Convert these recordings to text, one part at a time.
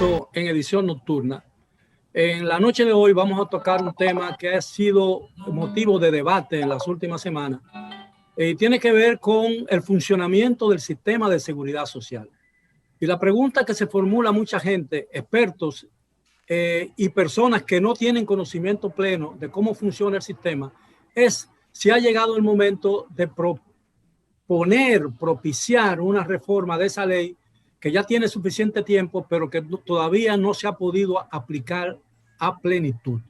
regreso en edición nocturna. En la noche de hoy vamos a tocar un tema que ha sido motivo de debate en las últimas semanas y tiene que ver con el funcionamiento del sistema de seguridad social. Y la pregunta que se formula mucha gente, expertos y personas que no tienen conocimiento pleno de cómo funciona el sistema, es si ha llegado el momento de propiciar una reforma de esa ley que ya tiene suficiente tiempo, pero que todavía no se ha podido aplicar a plenitud.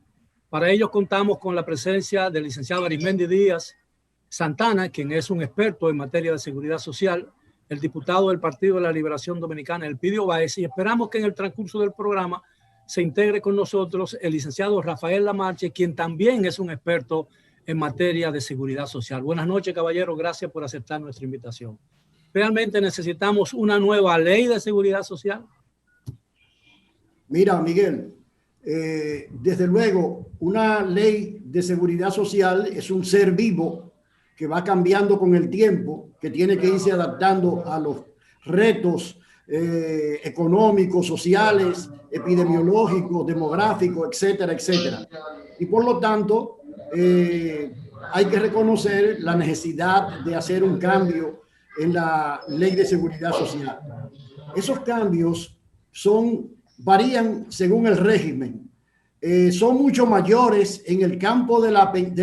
Para ello contamos con la presencia del licenciado Arismendi Díaz Santana, quien es un experto en materia de seguridad social, el diputado del Partido de la Liberación Dominicana, Elpidio Báez, y esperamos que en el transcurso del programa se integre con nosotros el licenciado Rafael Lamarche, quien también es un experto en materia de seguridad social. Buenas noches, caballero. Gracias por aceptar nuestra invitación. ¿Realmente necesitamos una nueva ley de seguridad social? Mira, Miguel, desde luego, una ley de seguridad social es un ser vivo que va cambiando con el tiempo, que tiene que irse adaptando a los retos económicos, sociales, epidemiológicos, demográficos, etcétera, etcétera. Y por lo tanto, hay que reconocer la necesidad de hacer un cambio en la ley de seguridad social. Esos cambios varían según el régimen. Son mucho mayores en el campo de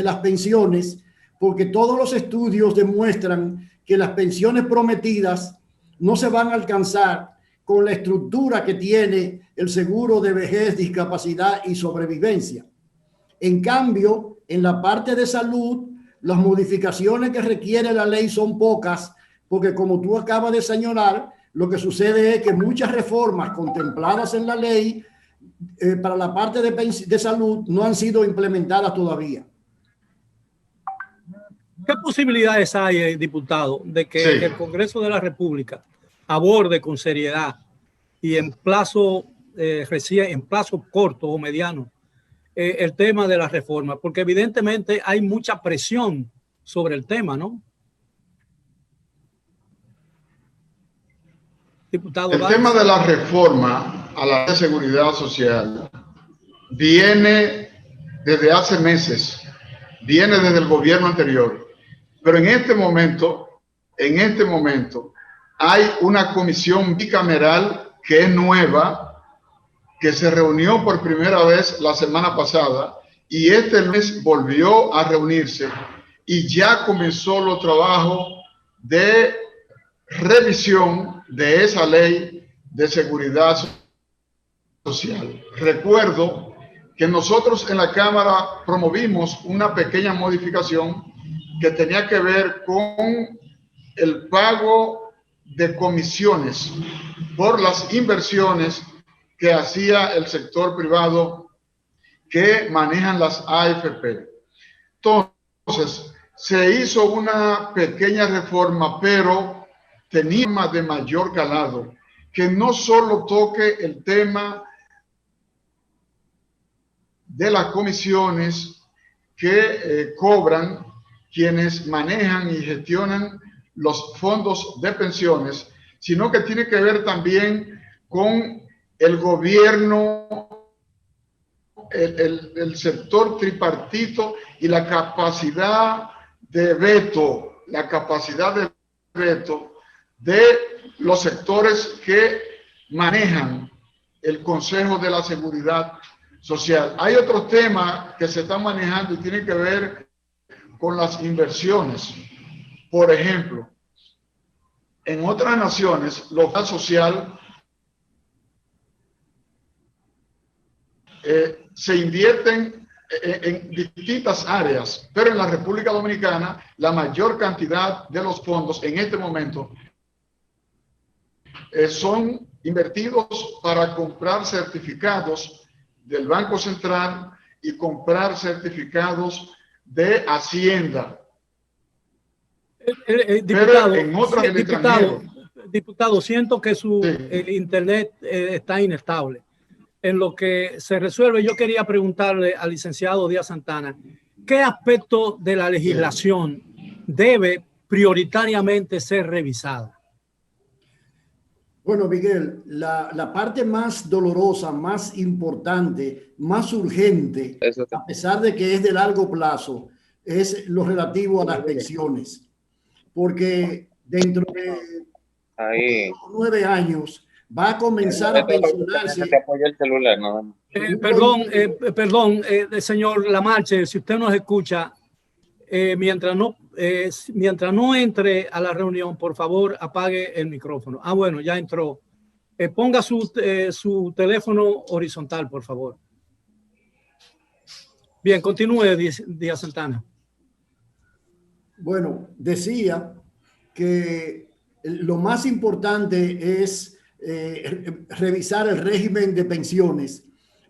las pensiones, porque todos los estudios demuestran que las pensiones prometidas no se van a alcanzar con la estructura que tiene el seguro de vejez, discapacidad y sobrevivencia. En cambio, en la parte de salud, las modificaciones que requiere la ley son pocas, porque como tú acabas de señalar, lo que sucede es que muchas reformas contempladas en la ley para la parte de salud no han sido implementadas todavía. ¿Qué posibilidades hay, diputado, de que el Congreso de la República aborde con seriedad y en plazo corto o mediano el tema de la reforma? Porque evidentemente hay mucha presión sobre el tema, ¿no? Diputado el tema de la reforma a la seguridad social viene desde hace meses, viene desde el gobierno anterior, pero en este momento hay una comisión bicameral que es nueva, que se reunió por primera vez la semana pasada y este mes volvió a reunirse y ya comenzó los trabajos de revisión de esa ley de seguridad social. Recuerdo que nosotros en la Cámara promovimos una pequeña modificación que tenía que ver con el pago de comisiones por las inversiones que hacía el sector privado que manejan las AFP. Entonces, se hizo una pequeña reforma, pero tenía más de mayor calado, que no solo toque el tema de las comisiones que cobran quienes manejan y gestionan los fondos de pensiones, sino que tiene que ver también con el gobierno, el sector tripartito y la capacidad de veto, de los sectores que manejan el Consejo de la Seguridad Social. Hay otros temas que se están manejando y tienen que ver con las inversiones. Por ejemplo, en otras naciones, la seguridad social se invierten en distintas áreas, pero en la República Dominicana la mayor cantidad de los fondos en este momento son invertidos para comprar certificados del Banco Central y comprar certificados de Hacienda. Diputado, siento que el internet está inestable. En lo que se resuelve, yo quería preguntarle al licenciado Díaz Santana, ¿qué aspecto de la legislación debe prioritariamente ser revisada? Bueno, Miguel, la parte más dolorosa, más importante, más urgente, a pesar de que es de largo plazo, es lo relativo a las pensiones. Porque dentro de 9 años va a comenzar a pensionarse. Señor Lamarche, si usted nos escucha, mientras no entre a la reunión, por favor, apague el micrófono. Bueno, ya entró. Ponga su teléfono horizontal, por favor. Bien, continúe, Díaz Santana. Bueno, decía que lo más importante es revisar el régimen de pensiones,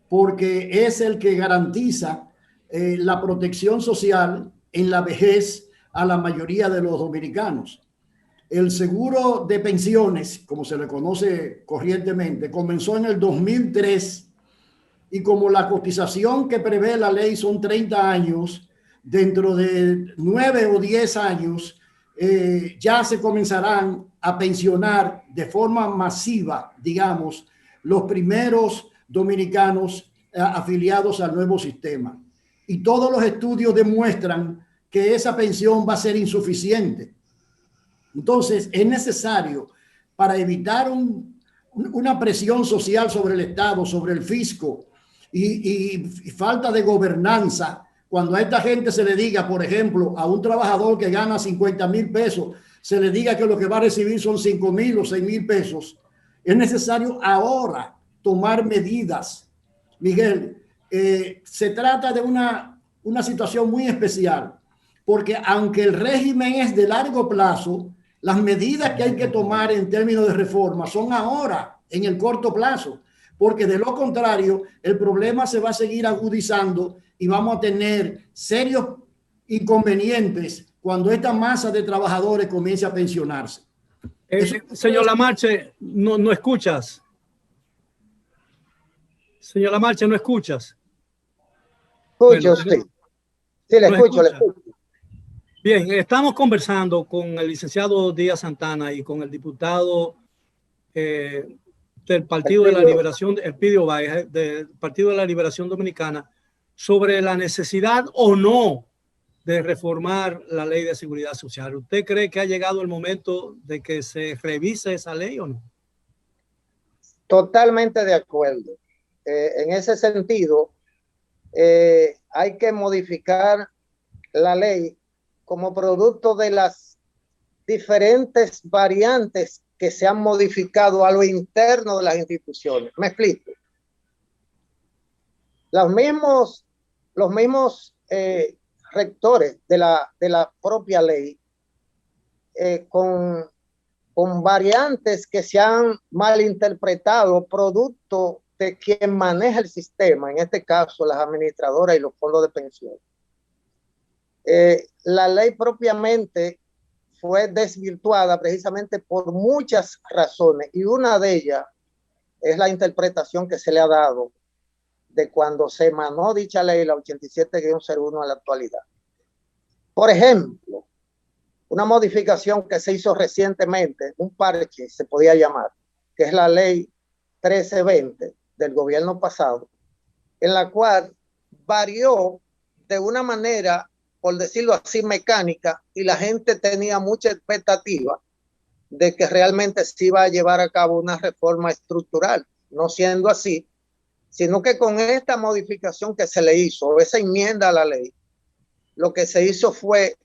porque es el que garantiza la protección social en la vejez a la mayoría de los dominicanos. El seguro de pensiones, como se le conoce corrientemente, comenzó en el 2003 y como la cotización que prevé la ley son 30 años, dentro de 9 o 10 años ya se comenzarán a pensionar de forma masiva, digamos, los primeros dominicanos afiliados al nuevo sistema. Y todos los estudios demuestran que esa pensión va a ser insuficiente. Entonces, es necesario, para evitar una presión social sobre el Estado, sobre el fisco y falta de gobernanza, cuando a esta gente se le diga, por ejemplo, a un trabajador que gana 50,000 pesos, se le diga que lo que va a recibir son 5,000 o 6,000 pesos, es necesario ahora tomar medidas. Miguel, se trata de una situación muy especial, porque aunque el régimen es de largo plazo, las medidas que hay que tomar en términos de reforma son ahora, en el corto plazo, porque de lo contrario, el problema se va a seguir agudizando y vamos a tener serios inconvenientes cuando esta masa de trabajadores comience a pensionarse. Señor Lamarche, no escuchas. Señor Lamarche, ¿no escuchas? Escucho, sí. Sí, le escucho. Bien, estamos conversando con el licenciado Díaz Santana y con el diputado del Partido de la Liberación, Elpidio Báez, del Partido de la Liberación Dominicana, sobre la necesidad o no de reformar la ley de seguridad social. ¿Usted cree que ha llegado el momento de que se revise esa ley o no? Totalmente de acuerdo. En ese sentido, hay que modificar la ley como producto de las diferentes variantes que se han modificado a lo interno de las instituciones. Me explico. Los mismos rectores de la propia ley, con variantes que se han malinterpretado producto de quien maneja el sistema, en este caso las administradoras y los fondos de pensión. La ley propiamente fue desvirtuada precisamente por muchas razones, y una de ellas es la interpretación que se le ha dado de cuando se emanó dicha ley, la 87-01, a la actualidad. Por ejemplo, una modificación que se hizo recientemente, un parche se podía llamar, que es la ley 1320 del gobierno pasado, en la cual varió de una manera, por decirlo así, mecánica, y la gente tenía mucha expectativa de que realmente se iba a llevar a cabo una reforma estructural, no siendo así, sino que con esta modificación que se le hizo, esa enmienda a la ley, lo que se hizo fue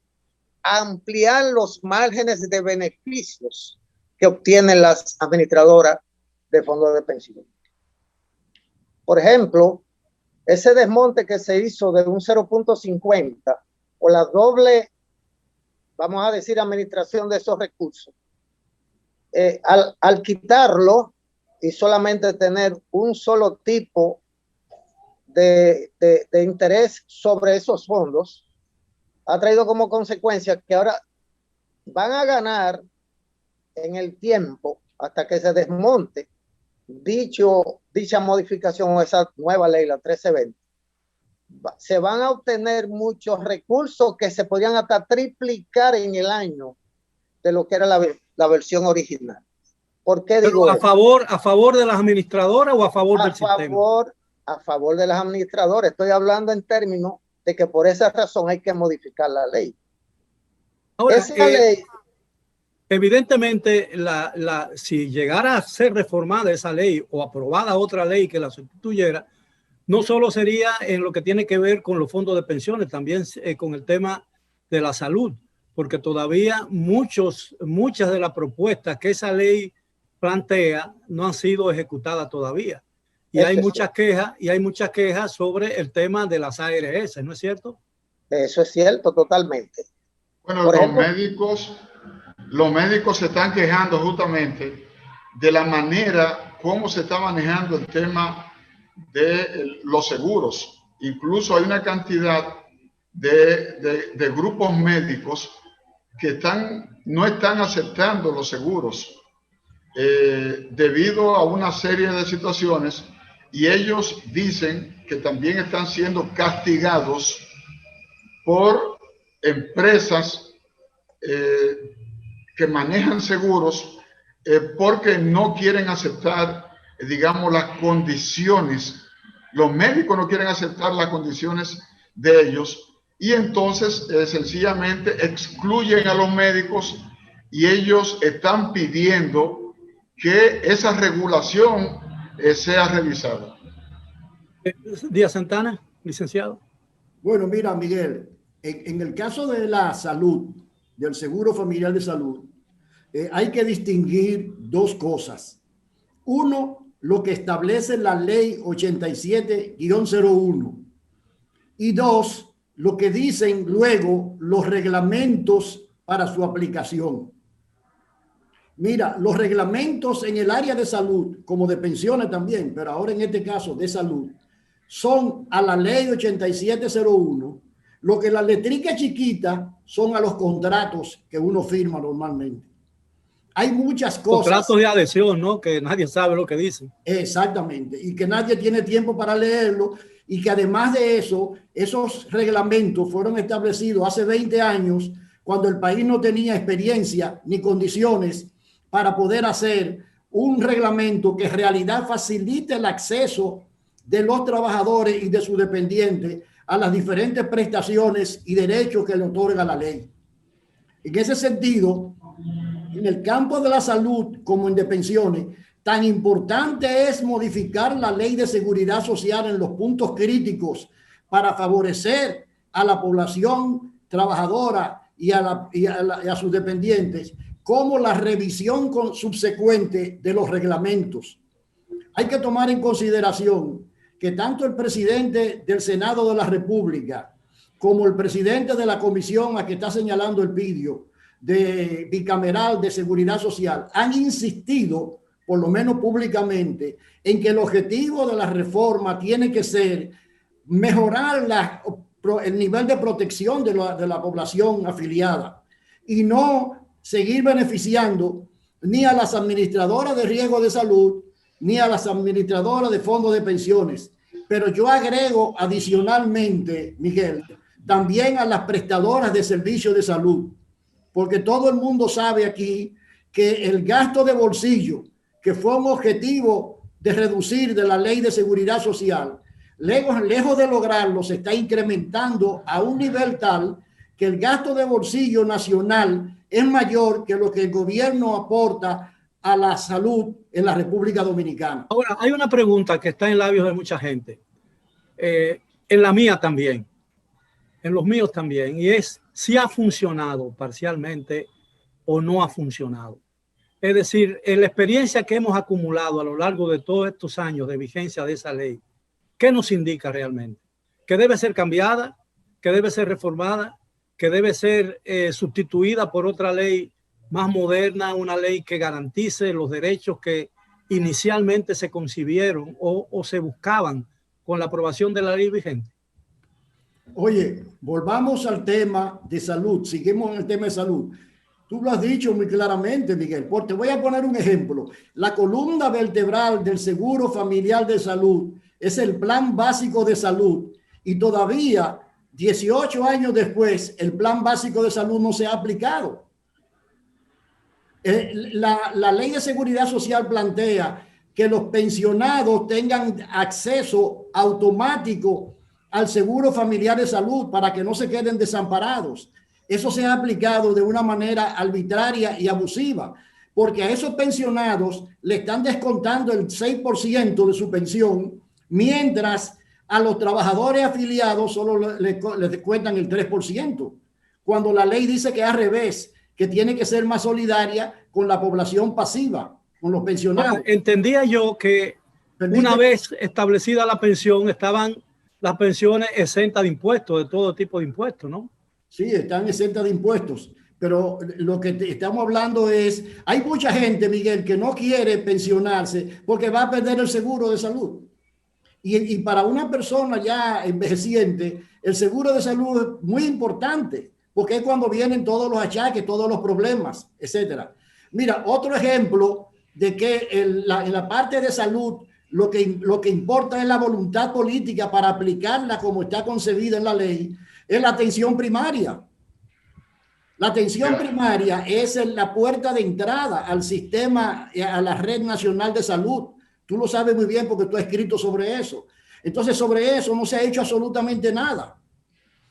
ampliar los márgenes de beneficios que obtienen las administradoras de fondos de pensión. Por ejemplo, ese desmonte que se hizo de un 0.50 o la doble, vamos a decir, administración de esos recursos, al quitarlo y solamente tener un solo tipo de interés sobre esos fondos, ha traído como consecuencia que ahora van a ganar en el tiempo hasta que se desmonte dicha modificación o esa nueva ley, la 1320. Se van a obtener muchos recursos que se podrían hasta triplicar en el año de lo que era la versión original. ¿Por qué Pero digo a favor de las administradoras o a favor del sistema? A favor de las administradoras. Estoy hablando en términos de que por esa razón hay que modificar la ley. Ahora, Esa ley, evidentemente, si llegara a ser reformada esa ley o aprobada otra ley que la sustituyera, no solo sería en lo que tiene que ver con los fondos de pensiones, también con el tema de la salud, porque todavía muchas de las propuestas que esa ley plantea no han sido ejecutadas todavía. Y hay muchas quejas sobre el tema de las ARS, ¿no es cierto? Eso es cierto, totalmente. Bueno, los médicos se están quejando justamente de la manera como se está manejando el tema de los seguros. Incluso hay una cantidad de grupos médicos que no están aceptando los seguros debido a una serie de situaciones, y ellos dicen que también están siendo castigados por empresas que manejan seguros porque no quieren aceptar, digamos, las condiciones. Los médicos no quieren aceptar las condiciones de ellos, y entonces sencillamente excluyen a los médicos, y ellos están pidiendo que esa regulación sea revisada. Díaz Santana, licenciado. Bueno, mira, Miguel, en el caso de la salud, del Seguro Familiar de Salud, hay que distinguir dos cosas. Uno, lo que establece la ley 87-01. Y dos, lo que dicen luego los reglamentos para su aplicación. Mira, los reglamentos en el área de salud, como de pensiones también, pero ahora en este caso de salud, son a la ley 87-01, lo que la letrica chiquita son a los contratos que uno firma normalmente. Hay muchas cosas. Contratos de adhesión, ¿no? Que nadie sabe lo que dicen. Exactamente. Y que nadie tiene tiempo para leerlo. Y que además de eso, esos reglamentos fueron establecidos hace 20 años, cuando el país no tenía experiencia ni condiciones para poder hacer un reglamento que en realidad facilite el acceso de los trabajadores y de sus dependientes a las diferentes prestaciones y derechos que le otorga la ley. En ese sentido, en el campo de la salud como en de pensiones, tan importante es modificar la ley de seguridad social en los puntos críticos para favorecer a la población trabajadora y a sus dependientes, como la revisión subsecuente de los reglamentos. Hay que tomar en consideración que tanto el presidente del Senado de la República como el presidente de la comisión a que está señalando el vídeo de bicameral de seguridad social han insistido, por lo menos públicamente, en que el objetivo de la reforma tiene que ser mejorar el nivel de protección de la población afiliada y no seguir beneficiando ni a las administradoras de riesgo de salud ni a las administradoras de fondos de pensiones. Pero yo agrego adicionalmente, Miguel, también a las prestadoras de servicios de salud, porque todo el mundo sabe aquí que el gasto de bolsillo, que fue un objetivo de reducir de la ley de seguridad social, lejos de lograrlo, se está incrementando a un nivel tal que el gasto de bolsillo nacional es mayor que lo que el gobierno aporta a la salud en la República Dominicana. Ahora, hay una pregunta que está en labios de mucha gente, en la mía también, en los míos también, y es si ha funcionado parcialmente o no ha funcionado. Es decir, en la experiencia que hemos acumulado a lo largo de todos estos años de vigencia de esa ley, ¿qué nos indica realmente? ¿Que debe ser cambiada? ¿Que debe ser reformada? ¿Que debe ser sustituida por otra ley más moderna, una ley que garantice los derechos que inicialmente se concibieron o se buscaban con la aprobación de la ley vigente? Oye, volvamos al tema de salud, seguimos en el tema de salud. Tú lo has dicho muy claramente, Miguel, porque te voy a poner un ejemplo. La columna vertebral del Seguro Familiar de Salud es el Plan Básico de Salud, y todavía 18 años después el Plan Básico de Salud no se ha aplicado. La ley de seguridad social plantea que los pensionados tengan acceso automático al seguro familiar de salud para que no se queden desamparados. Eso se ha aplicado de una manera arbitraria y abusiva, porque a esos pensionados le están descontando el 6% de su pensión, mientras a los trabajadores afiliados solo les descuentan el 3%, cuando la ley dice que al revés, que tiene que ser más solidaria con la población pasiva, con los pensionados. Bueno, entendía yo que una vez establecida la pensión, estaban las pensiones exentas de impuestos, de todo tipo de impuestos, ¿no? Sí, están exentas de impuestos, pero lo que estamos hablando es, hay mucha gente, Miguel, que no quiere pensionarse porque va a perder el seguro de salud. Y para una persona ya envejeciente, el seguro de salud es muy importante, porque es cuando vienen todos los achaques, todos los problemas, etcétera. Mira, otro ejemplo de que en la parte de salud lo que importa es la voluntad política para aplicarla como está concebida en la ley, es la atención primaria. La atención primaria es la puerta de entrada al sistema, a la red nacional de salud. Tú lo sabes muy bien porque tú has escrito sobre eso. Entonces, sobre eso no se ha hecho absolutamente nada.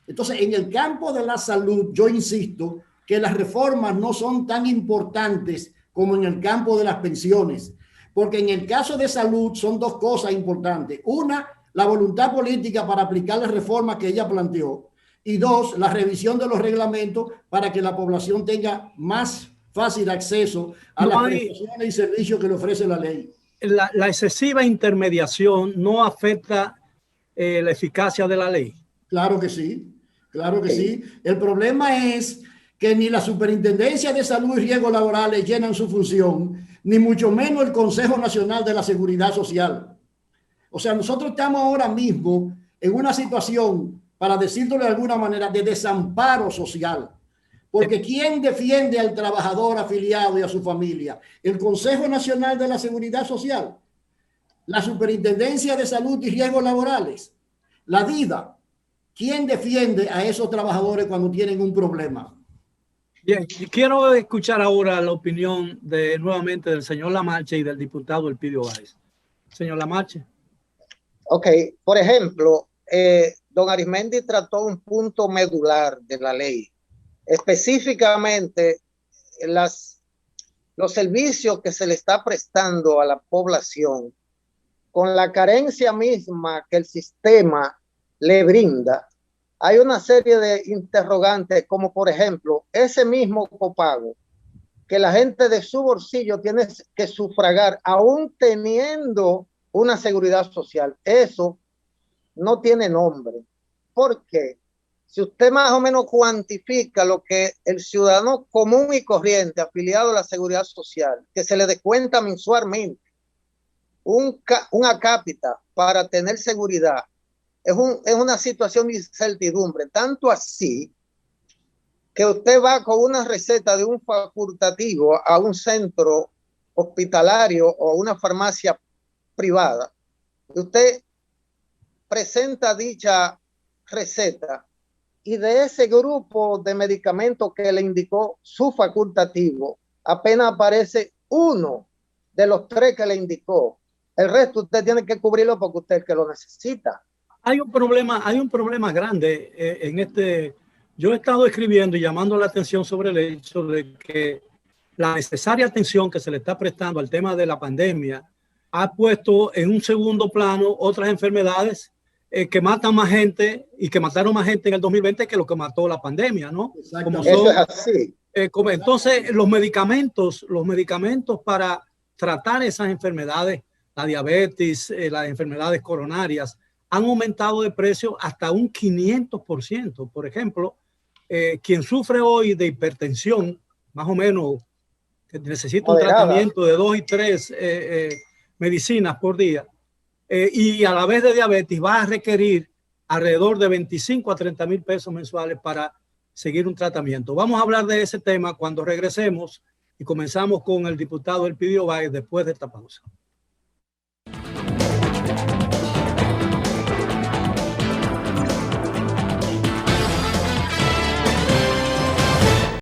Entonces, en el campo de la salud, yo insisto que las reformas no son tan importantes como en el campo de las pensiones, porque en el caso de salud son dos cosas importantes. Una, la voluntad política para aplicar las reformas que ella planteó, y dos, la revisión de los reglamentos para que la población tenga más fácil acceso a las prestaciones y servicios que le ofrece la ley. La excesiva intermediación no afecta la eficacia de la ley. Claro que sí, claro que sí. El problema es que ni la Superintendencia de Salud y Riesgos Laborales llenan su función, ni mucho menos el Consejo Nacional de la Seguridad Social. O sea, nosotros estamos ahora mismo en una situación, para decirlo de alguna manera, de desamparo social. Porque ¿quién defiende al trabajador afiliado y a su familia? El Consejo Nacional de la Seguridad Social, la Superintendencia de Salud y Riesgos Laborales, la DIDA. ¿Quién defiende a esos trabajadores cuando tienen un problema? Bien, y quiero escuchar ahora la opinión nuevamente del señor Lamarche y del diputado Elpidio Báez. Señor Lamarche. Ok, por ejemplo, don Arismendi trató un punto medular de la ley, específicamente los servicios que se le está prestando a la población con la carencia misma que el sistema le brinda. Hay una serie de interrogantes, como por ejemplo, ese mismo copago que la gente de su bolsillo tiene que sufragar, aún teniendo una seguridad social. Eso no tiene nombre. ¿Por qué? Si usted más o menos cuantifica lo que el ciudadano común y corriente afiliado a la seguridad social, que se le descuenta mensualmente una cápita para tener seguridad, es una situación de incertidumbre, tanto así que usted va con una receta de un facultativo a un centro hospitalario o a una farmacia privada. Usted presenta dicha receta y de ese grupo de medicamentos que le indicó su facultativo, apenas aparece uno de los 3 que le indicó. El resto usted tiene que cubrirlo porque usted es el que lo necesita. Hay un problema grande en este. Yo he estado escribiendo y llamando la atención sobre el hecho de que la necesaria atención que se le está prestando al tema de la pandemia ha puesto en un segundo plano otras enfermedades que matan más gente y que mataron más gente en el 2020 que lo que mató la pandemia, ¿no? Como son, eso es así. Entonces, los medicamentos para tratar esas enfermedades, la diabetes, las enfermedades coronarias, han aumentado de precio hasta un 500%. Por ejemplo, quien sufre hoy de hipertensión, más o menos, que necesita un tratamiento de 2 y 3 medicinas por día, y a la vez de diabetes, va a requerir alrededor de 25 a 30 mil pesos mensuales para seguir un tratamiento. Vamos a hablar de ese tema cuando regresemos y comenzamos con el diputado Elpidio Báez después de esta pausa.